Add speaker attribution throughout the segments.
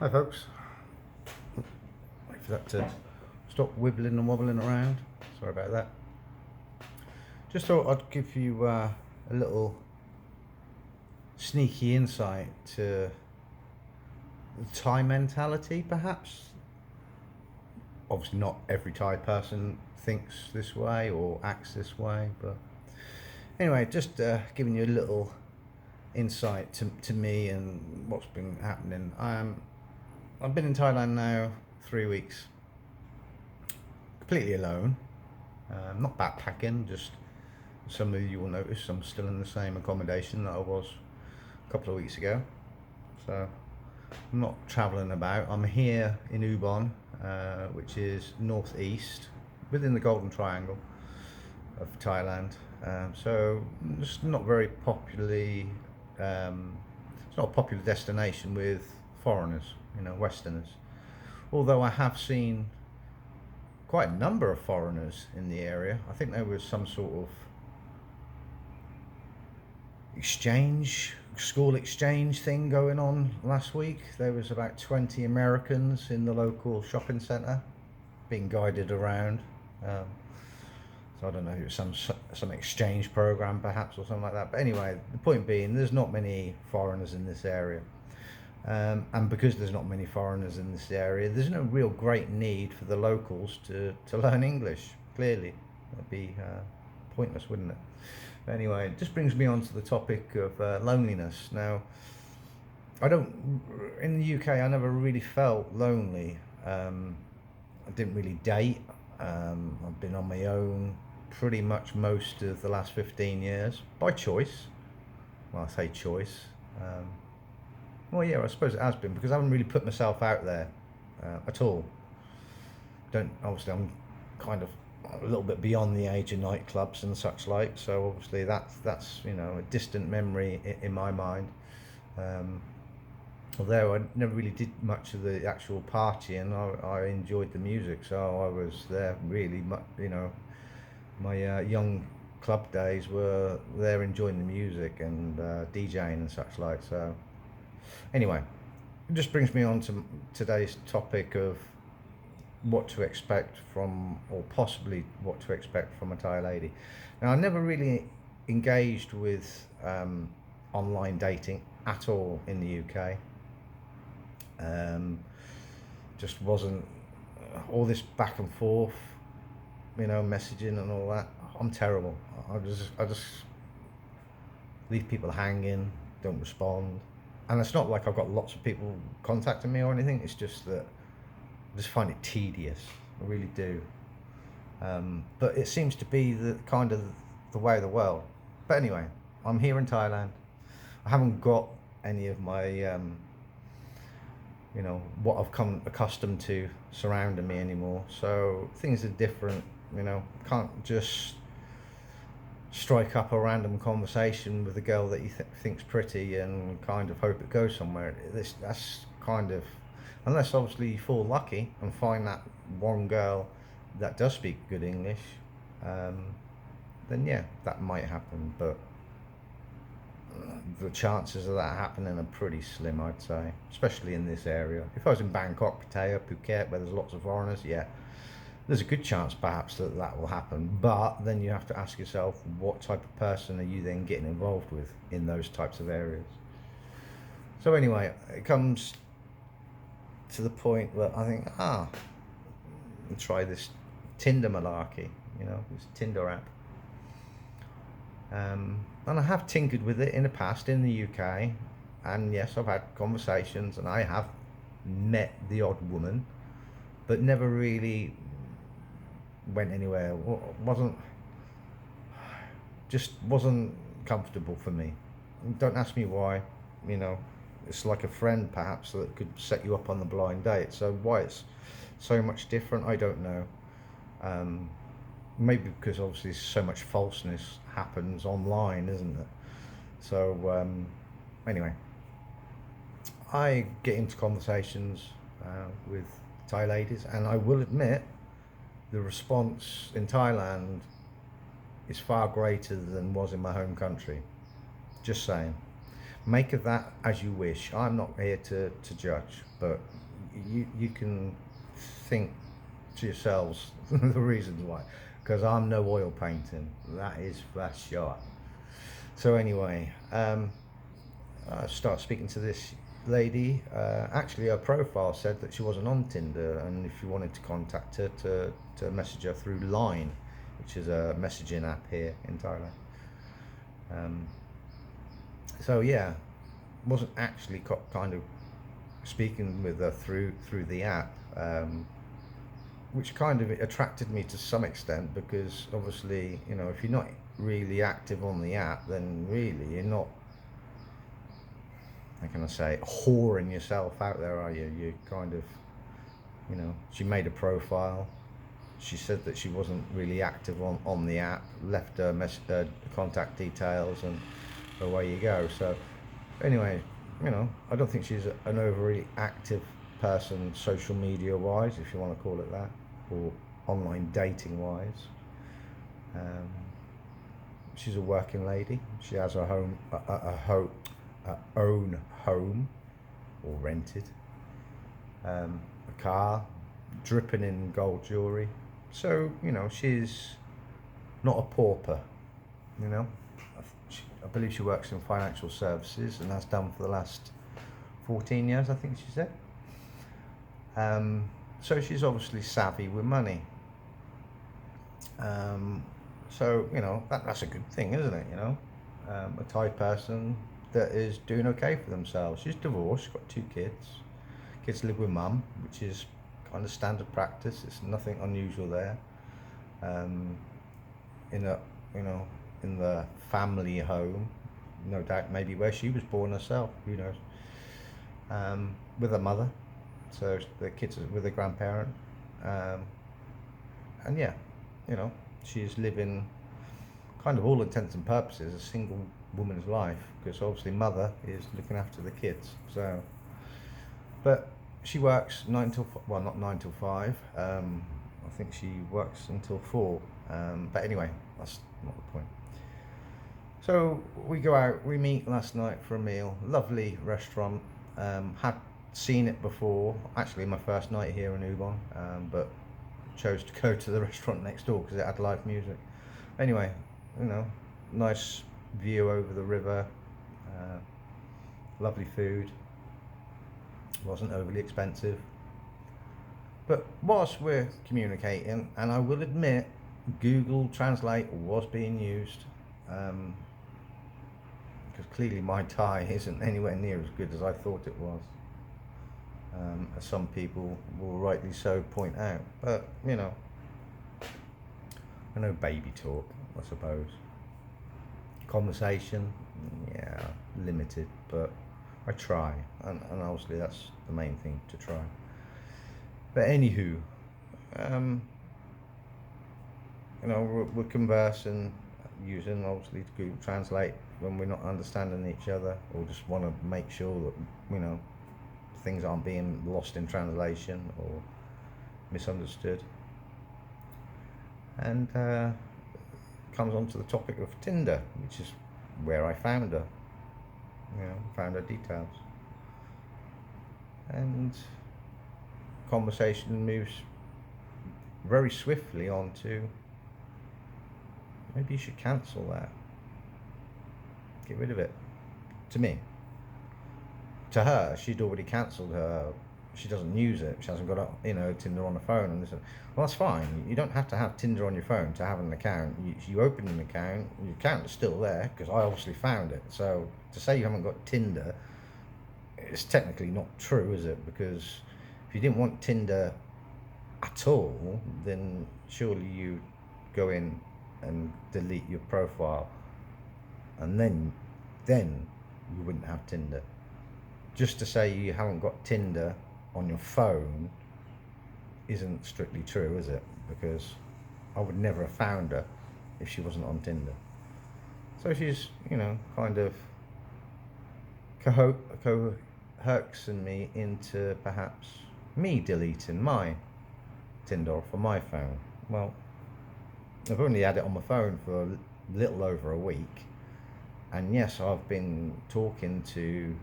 Speaker 1: Hi folks, wait for that to stop wibbling and wobbling around, sorry about that. Just thought I'd give you a little sneaky insight to the Thai mentality perhaps. Obviously not every Thai person thinks this way or acts this way, but anyway, just giving you a little insight to me and what's been happening. I've been in Thailand now 3 weeks, completely alone, not backpacking, just some of you will notice I'm still in the same accommodation that I was a couple of weeks ago. So I'm not travelling about. I'm here in Ubon, which is northeast within the Golden Triangle of Thailand. So it's not very popularly, it's not a popular destination with foreigners, Westerners. Although I have seen quite a number of foreigners in the area. I think there was some sort of school exchange thing going on last week. There was about 20 Americans in the local shopping centre being guided around. So I don't know, it was some exchange program perhaps or something like that. But anyway, the point being, there's not many foreigners in this area. And because there's not many foreigners in this area, there's no real great need for the locals to learn English, clearly. That'd be pointless, wouldn't it? But anyway, it just brings me on to the topic of loneliness. Now, in the UK, I never really felt lonely. I didn't really date. I've been on my own pretty much most of the last 15 years, by choice. Well, I say choice. Well, yeah, I suppose it has been, because I haven't really put myself out there at all. Obviously, I'm kind of a little bit beyond the age of nightclubs and such like, so obviously that's a distant memory in my mind. Although I never really did much of the actual partying, I enjoyed the music, so I was there really much. My young club days were there enjoying the music and DJing and such like. So anyway, it just brings me on to today's topic of what to expect from, or possibly what to expect from, a Thai lady. Now, I never really engaged with online dating at all in the UK. Just wasn't all this back and forth, messaging and all that. I'm terrible. I just leave people hanging, don't respond. And it's not like I've got lots of people contacting me or anything. It's just that I just find it tedious. I really do. But it seems to be the kind of the way of the world. But anyway, I'm here in Thailand. I haven't got any of my, what I've come accustomed to surrounding me anymore. So things are different. Can't just strike up a random conversation with a girl that you think's pretty and kind of hope it goes somewhere. That's kind of, unless obviously you fall lucky and find that one girl that does speak good English, then yeah, that might happen. But the chances of that happening are pretty slim, I'd say, especially in this area. If I was in Bangkok, Pattaya, Phuket, where there's lots of foreigners, yeah, there's a good chance perhaps that will happen. But then you have to ask yourself, what type of person are you then getting involved with in those types of areas? So anyway, it comes to the point that I think, I'll try this Tinder malarkey, this Tinder app. And I have tinkered with it in the past in the UK, and yes, I've had conversations and I have met the odd woman, but never really went anywhere. Wasn't comfortable for me. Don't ask me why. It's like a friend perhaps that could set you up on the blind date. So why it's so much different, I don't know. Maybe because obviously so much falseness happens online, isn't it? So anyway, I get into conversations with Thai ladies, and I will admit the response in Thailand is far greater than was in my home country. Just saying. Make of that as you wish. I'm not here to judge, but you can think to yourselves the reasons why, because I'm no oil painting. That is flash shot. So anyway, I start speaking to this lady. Actually, her profile said that she wasn't on Tinder, and if you wanted to contact her, to message her through Line, which is a messaging app here in Thailand. So yeah, wasn't actually kind of speaking with her through the app, which kind of attracted me to some extent, because obviously, you know, if you're not really active on the app, then really you're not, how can I say, whoring yourself out there, are you? You kind of, you know, she made a profile. She said that she wasn't really active on the app, left her contact details, and away you go. So anyway, you know, I don't think she's an overly active person social media wise, if you want to call it that, or online dating wise. She's a working lady. She has her home, her own home, or rented, a car, dripping in gold jewelry. So, you know, she's not a pauper, you know. I believe she works in financial services, and has done for the last 14 years, I think she said. So she's obviously savvy with money. So, you know, that's a good thing, isn't it, you know? A Thai person that is doing okay for themselves. She's divorced, she's got 2 kids. Kids live with mum, which is kind of standard practice. It's nothing unusual there. In a, you know, in the family home, no doubt maybe where she was born herself, who knows, with her mother, so the kids are with a grandparent, and yeah, you know, she's living kind of all intents and purposes a single woman's life, because obviously mother is looking after the kids. So, but she works 9 till, well, not 9 till 5, I think she works until 4, but anyway, that's not the point. So we go out, we meet last night for a meal, lovely restaurant. Had seen it before, actually my first night here in Ubon, but chose to go to the restaurant next door because it had live music. Anyway, you know, nice view over the river, lovely food, wasn't overly expensive. But whilst we're communicating, and I will admit Google Translate was being used, because clearly my Thai isn't anywhere near as good as I thought it was, as some people will rightly so point out. But, you know, I know baby talk, I suppose. Conversation, yeah, limited, but I try, and obviously that's the main thing, to try. But anywho, you know, we're conversing, using obviously Google Translate when we're not understanding each other, or just want to make sure that, you know, things aren't being lost in translation or misunderstood. And comes on to the topic of Tinder, which is where I found her, you know, found her details. And conversation moves very swiftly on to, maybe you should cancel that, get rid of it. To me, to her, she'd already cancelled her, she doesn't use it, she hasn't got, you know, Tinder on the phone. And this, well, that's fine, you don't have to have Tinder on your phone to have an account. You open an account, your account is still there, because I obviously found it. So to say you haven't got Tinder, it's technically not true, is it? Because if you didn't want Tinder at all, then surely you go in and delete your profile, and then you wouldn't have Tinder. Just to say you haven't got Tinder on your phone isn't strictly true, is it? Because I would never have found her if she wasn't on Tinder. So she's, you know, kind of coaxing me into perhaps me deleting my Tinder off of my phone. Well, I've only had it on my phone for a little over a week, And yes, I've been talking to,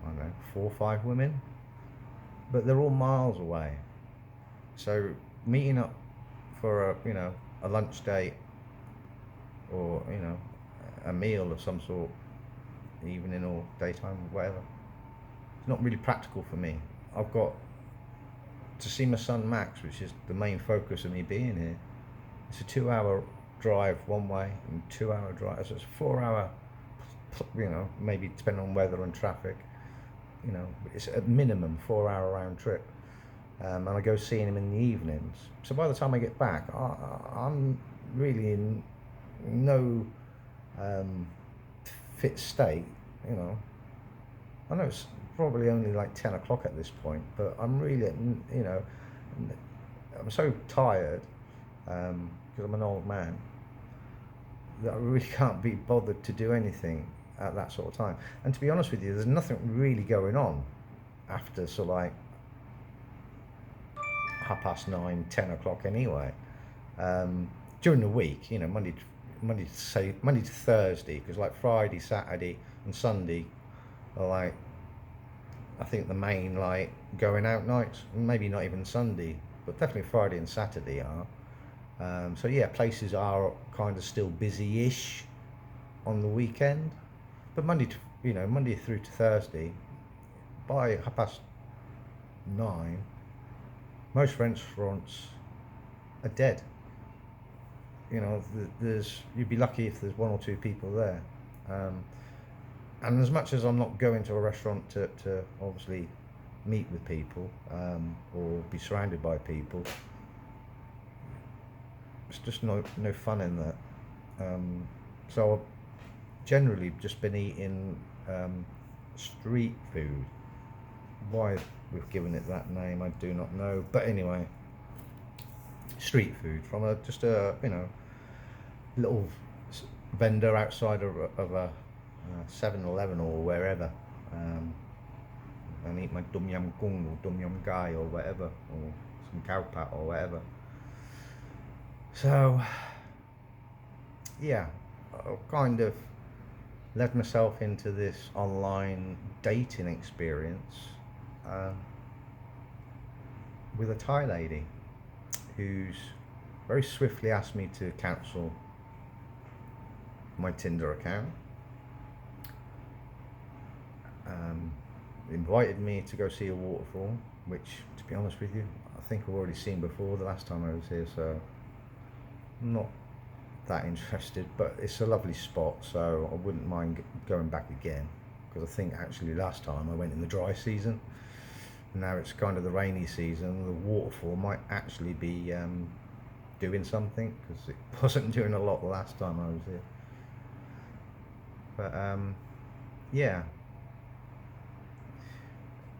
Speaker 1: I don't know, 4 or 5 women, but they're all miles away. So meeting up for a lunch date, or a meal of some sort, evening or daytime, whatever, it's not really practical for me. I've got to see my son Max, which is the main focus of me being here. It's a 2-hour drive one way and 2-hour drive, so it's a 4-hour, maybe depending on weather and traffic, it's at minimum 4-hour round trip. And I go seeing him in the evenings. So by the time I get back, I'm really in no fit state. I know it's probably only like 10 o'clock at this point, but I'm really, I'm so tired because I'm an old man that I really can't be bothered to do anything at that sort of time. And to be honest with you, there's nothing really going on after sort of like 9:30, 10 o'clock anyway. During the week, Monday to Thursday, because like Friday, Saturday, and Sunday are like, I think the main like going out nights. Maybe not even Sunday, but definitely Friday and Saturday are. So yeah, places are kind of still busy-ish on the weekend, but Monday through to Thursday, by 9:30, most restaurants are dead. You'd be lucky if there's 1 or 2 people there. And as much as I'm not going to a restaurant to obviously meet with people or be surrounded by people, it's just no fun in that. So I've generally just been eating street food. Why we've given it that name, I do not know. But anyway, street food from just a little vendor outside of a 7-Eleven or wherever, and eat my tom yum goong or tom yum gai or whatever, or some cow pat or whatever. So yeah, I've kind of led myself into this online dating experience with a Thai lady who's very swiftly asked me to cancel my Tinder account. Invited me to go see a waterfall, which, to be honest with you, I think I've already seen before the last time I was here, so I'm not that interested, but it's a lovely spot, so I wouldn't mind going back again, because I think actually last time I went in the dry season. Now it's kind of the rainy season. The waterfall might actually be doing something, because it wasn't doing a lot the last time I was here. But yeah,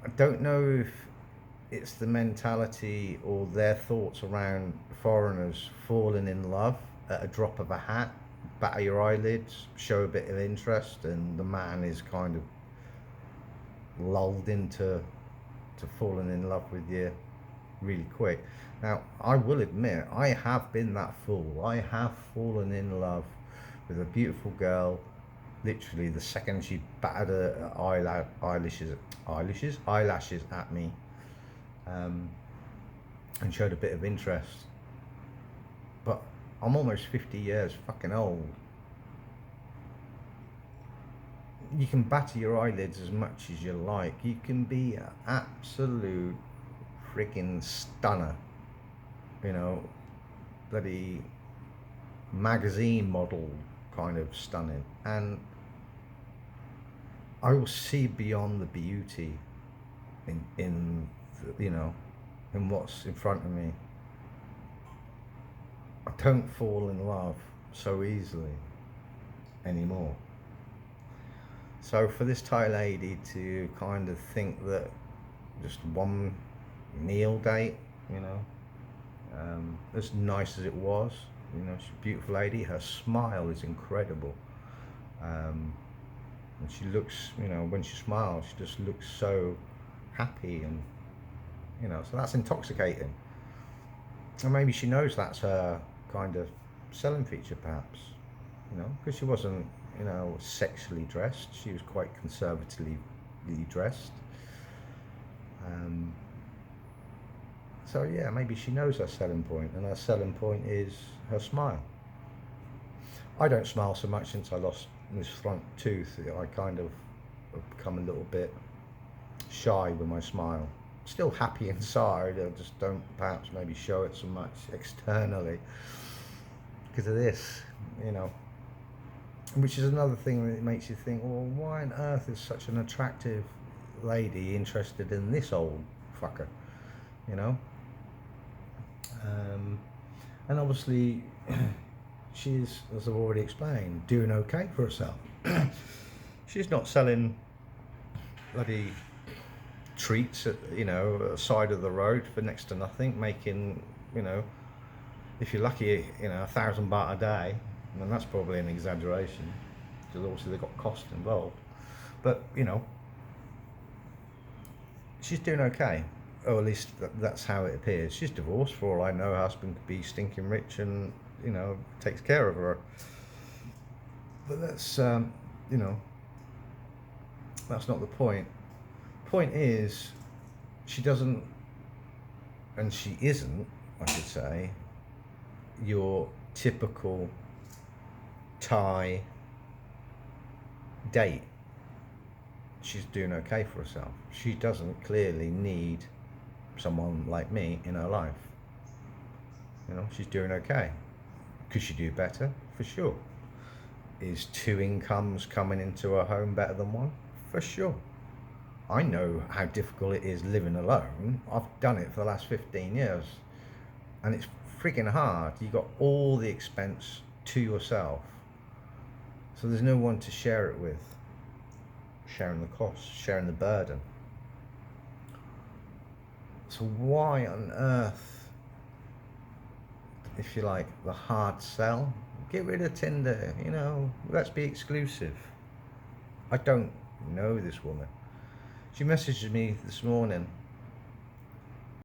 Speaker 1: I don't know if it's the mentality or their thoughts around foreigners falling in love at a drop of a hat. Batter your eyelids, show a bit of interest, and the man is kind of lulled into falling in love with you really quick. Now, I will admit, I have been that fool. I have fallen in love with a beautiful girl literally the second she battered her eyelashes at me, and showed a bit of interest. But I'm almost 50 years fucking old. You can batter your eyelids as much as you like. You can be an absolute freaking stunner, bloody magazine model kind of stunning, and I will see beyond the beauty in what's in front of me. I don't fall in love so easily anymore. So for this Thai lady to kind of think that just one meal date, as nice as it was, she's a beautiful lady, her smile is incredible, and she looks, when she smiles, she just looks so happy, and so that's intoxicating. And maybe she knows that's her kind of selling feature, perhaps, because she wasn't you know, sexually dressed. She was quite conservatively dressed. So yeah, maybe she knows her selling point, and her selling point is her smile. I don't smile so much since I lost this front tooth. I kind of have become a little bit shy with my smile. Still happy inside, I just don't perhaps maybe show it so much externally because of this, you know. Which is another thing that makes you think, well, why on earth is such an attractive lady interested in this old fucker, you know? And obviously she's, as I've already explained, doing okay for herself. She's not selling bloody treats at, you know, side of the road for next to nothing, making, you know, if you're lucky, you know, 1,000 baht a day, and that's probably an exaggeration because obviously they've got cost involved, but you know, she's doing okay, or at least that's how it appears. She's divorced, for all I know. Her husband could be stinking rich and, you know, takes care of her, but that's you know, that's not the point. Point is, she doesn't, and she isn't, I should say, your typical Thai date. She's doing okay for herself. She doesn't clearly need someone like me in her life. You know, she's doing okay. Could she do better? For sure. Is 2 incomes coming into her home better than 1? For sure. I know how difficult it is living alone. I've done it for the last 15 years. And it's freaking hard. You got all the expense to yourself. So there's no one to share it with. Sharing the cost, sharing the burden. So why on earth, if you like, the hard sell? Get rid of Tinder, you know, let's be exclusive. I don't know this woman. She messaged me this morning